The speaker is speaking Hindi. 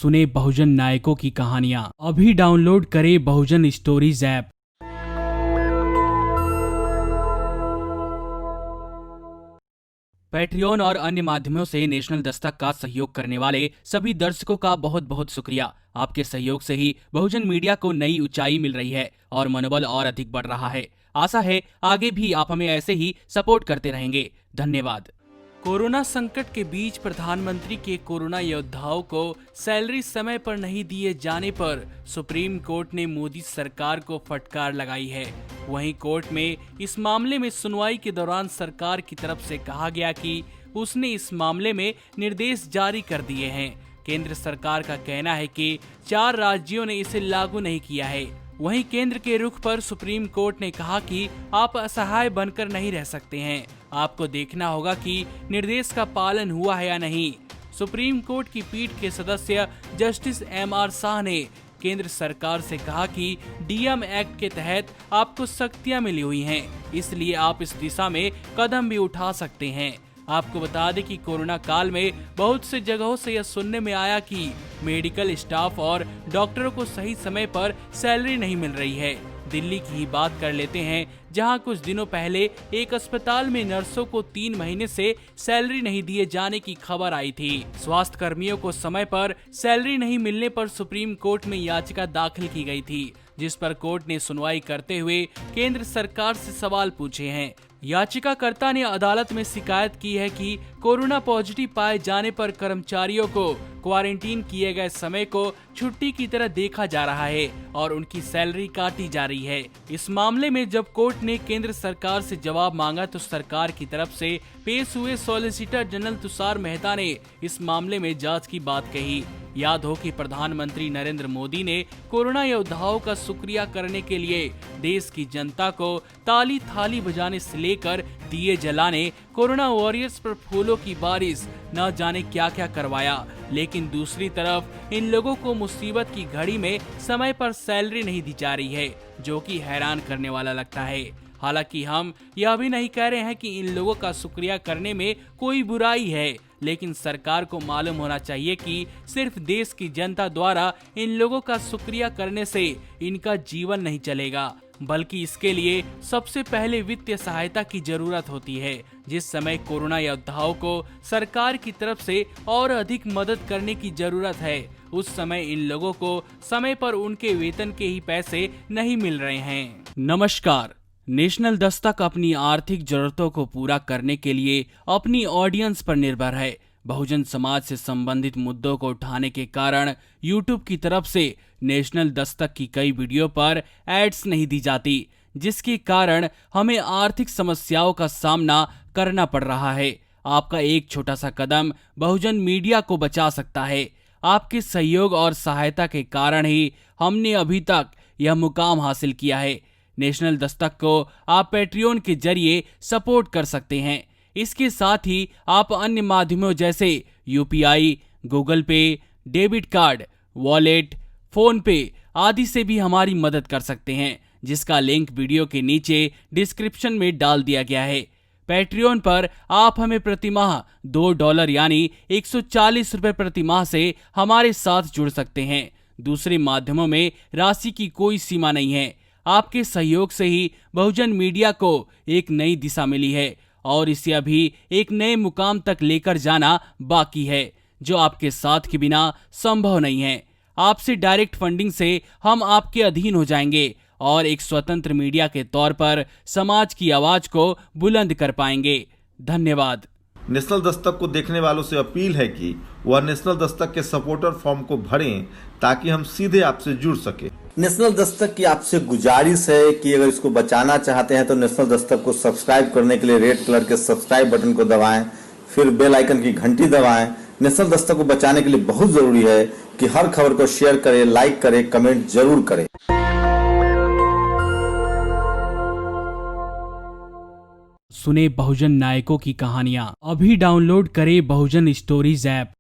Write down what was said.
सुने बहुजन नायकों की कहानियां। अभी डाउनलोड करें बहुजन स्टोरीज ऐप। पैट्रियन और अन्य माध्यमों से नेशनल दस्तक का सहयोग करने वाले सभी दर्शकों का बहुत बहुत शुक्रिया। आपके सहयोग से ही बहुजन मीडिया को नई ऊंचाई मिल रही है और मनोबल और अधिक बढ़ रहा है। आशा है आगे भी आप हमें ऐसे ही सपोर्ट करते रहेंगे। धन्यवाद। कोरोना संकट के बीच प्रधानमंत्री के कोरोना योद्धाओं को सैलरी समय पर नहीं दिए जाने पर सुप्रीम कोर्ट ने मोदी सरकार को फटकार लगाई है। वहीं कोर्ट में इस मामले में सुनवाई के दौरान सरकार की तरफ से कहा गया कि उसने इस मामले में निर्देश जारी कर दिए हैं। केंद्र सरकार का कहना है कि 4 राज्यों ने इसे लागू नहीं किया है। वहीं केंद्र के रुख पर सुप्रीम कोर्ट ने कहा कि आप असहाय बनकर नहीं रह सकते हैं, आपको देखना होगा कि निर्देश का पालन हुआ है या नहीं। सुप्रीम कोर्ट की पीठ के सदस्य जस्टिस MR शाह ने केंद्र सरकार से कहा कि DM एक्ट के तहत आपको सख्तियां मिली हुई हैं, इसलिए आप इस दिशा में कदम भी उठा सकते हैं। आपको बता दें कि कोरोना काल में बहुत से जगहों से यह सुनने में आया कि मेडिकल स्टाफ और डॉक्टरों को सही समय पर सैलरी नहीं मिल रही है। दिल्ली की ही बात कर लेते हैं, जहां कुछ दिनों पहले एक अस्पताल में नर्सों को 3 महीने से सैलरी नहीं दिए जाने की खबर आई थी। स्वास्थ्य कर्मियों को समय पर सैलरी नहीं मिलने पर सुप्रीम कोर्ट में याचिका दाखिल की गई थी, जिस पर कोर्ट ने सुनवाई करते हुए केंद्र सरकार से सवाल पूछे हैं। याचिकाकर्ता ने अदालत में शिकायत की है कि कोरोना पॉजिटिव पाए जाने पर कर्मचारियों को क्वारंटीन किए गए समय को छुट्टी की तरह देखा जा रहा है और उनकी सैलरी काटी जा रही है। इस मामले में जब कोर्ट ने केंद्र सरकार से जवाब मांगा तो सरकार की तरफ से पेश हुए सॉलिसिटर जनरल तुषार मेहता ने इस मामले में जांच की बात कही। याद हो कि प्रधानमंत्री नरेंद्र मोदी ने कोरोना योद्धाओं का शुक्रिया करने के लिए देश की जनता को ताली थाली बजाने से लेकर दिए जलाने, कोरोना वॉरियर्स पर फूलों की बारिश, न जाने क्या क्या करवाया। लेकिन दूसरी तरफ इन लोगों को मुसीबत की घड़ी में समय पर सैलरी नहीं दी जा रही है, जो कि हैरान करने वाला लगता है। हालांकि हम यह भी नहीं कह रहे हैं कि इन लोगों का शुक्रिया करने में कोई बुराई है, लेकिन सरकार को मालूम होना चाहिए कि सिर्फ देश की जनता द्वारा इन लोगों का शुक्रिया करने से इनका जीवन नहीं चलेगा, बल्कि इसके लिए सबसे पहले वित्तीय सहायता की जरूरत होती है। जिस समय कोरोना योद्धाओं को सरकार की तरफ से और अधिक मदद करने की जरूरत है, उस समय इन लोगों को समय पर उनके वेतन के ही पैसे नहीं मिल रहे हैं। नमस्कार। नेशनल दस्तक अपनी आर्थिक जरूरतों को पूरा करने के लिए अपनी ऑडियंस पर निर्भर है। बहुजन समाज से संबंधित मुद्दों को उठाने के कारण YouTube की तरफ से नेशनल दस्तक की कई वीडियो पर एड्स नहीं दी जाती, जिसके कारण हमें आर्थिक समस्याओं का सामना करना पड़ रहा है। आपका एक छोटा सा कदम बहुजन मीडिया को बचा सकता है। आपके सहयोग और सहायता के कारण ही हमने अभी तक यह मुकाम हासिल किया है। नेशनल दस्तक को आप पैट्रियन के जरिए सपोर्ट कर सकते हैं। इसके साथ ही आप अन्य माध्यमों जैसे UPI, गूगल पे, डेबिट कार्ड, वॉलेट, फोन पे आदि से भी हमारी मदद कर सकते हैं, जिसका लिंक वीडियो के नीचे डिस्क्रिप्शन में डाल दिया गया है। पैट्रियन पर आप हमें प्रतिमाह $2 यानी 140 रुपए प्रतिमाह से हमारे साथ जुड़ सकते हैं। दूसरे माध्यमों में राशि की कोई सीमा नहीं है। आपके सहयोग से ही बहुजन मीडिया को एक नई दिशा मिली है और इसे अभी एक नए मुकाम तक लेकर जाना बाकी है, जो आपके साथ के बिना संभव नहीं है। आपसे डायरेक्ट फंडिंग से हम आपके अधीन हो जाएंगे और एक स्वतंत्र मीडिया के तौर पर समाज की आवाज को बुलंद कर पाएंगे। धन्यवाद। नेशनल दस्तक को देखने वालों से अपील है कि वह नेशनल दस्तक के सपोर्टर फॉर्म को भरें, ताकि हम सीधे आपसे जुड़ सके। नेशनल दस्तक की आपसे गुजारिश है कि अगर इसको बचाना चाहते हैं तो नेशनल दस्तक को सब्सक्राइब करने के लिए रेड कलर के सब्सक्राइब बटन को दबाएं, फिर बेल आइकन की घंटी दबाएं। नेशनल दस्तक को बचाने के लिए बहुत जरूरी है कि हर खबर को शेयर करें, लाइक करें, कमेंट जरूर करें। सुने बहुजन नायकों की कहानियां। अभी डाउनलोड करें बहुजन स्टोरीज ऐप।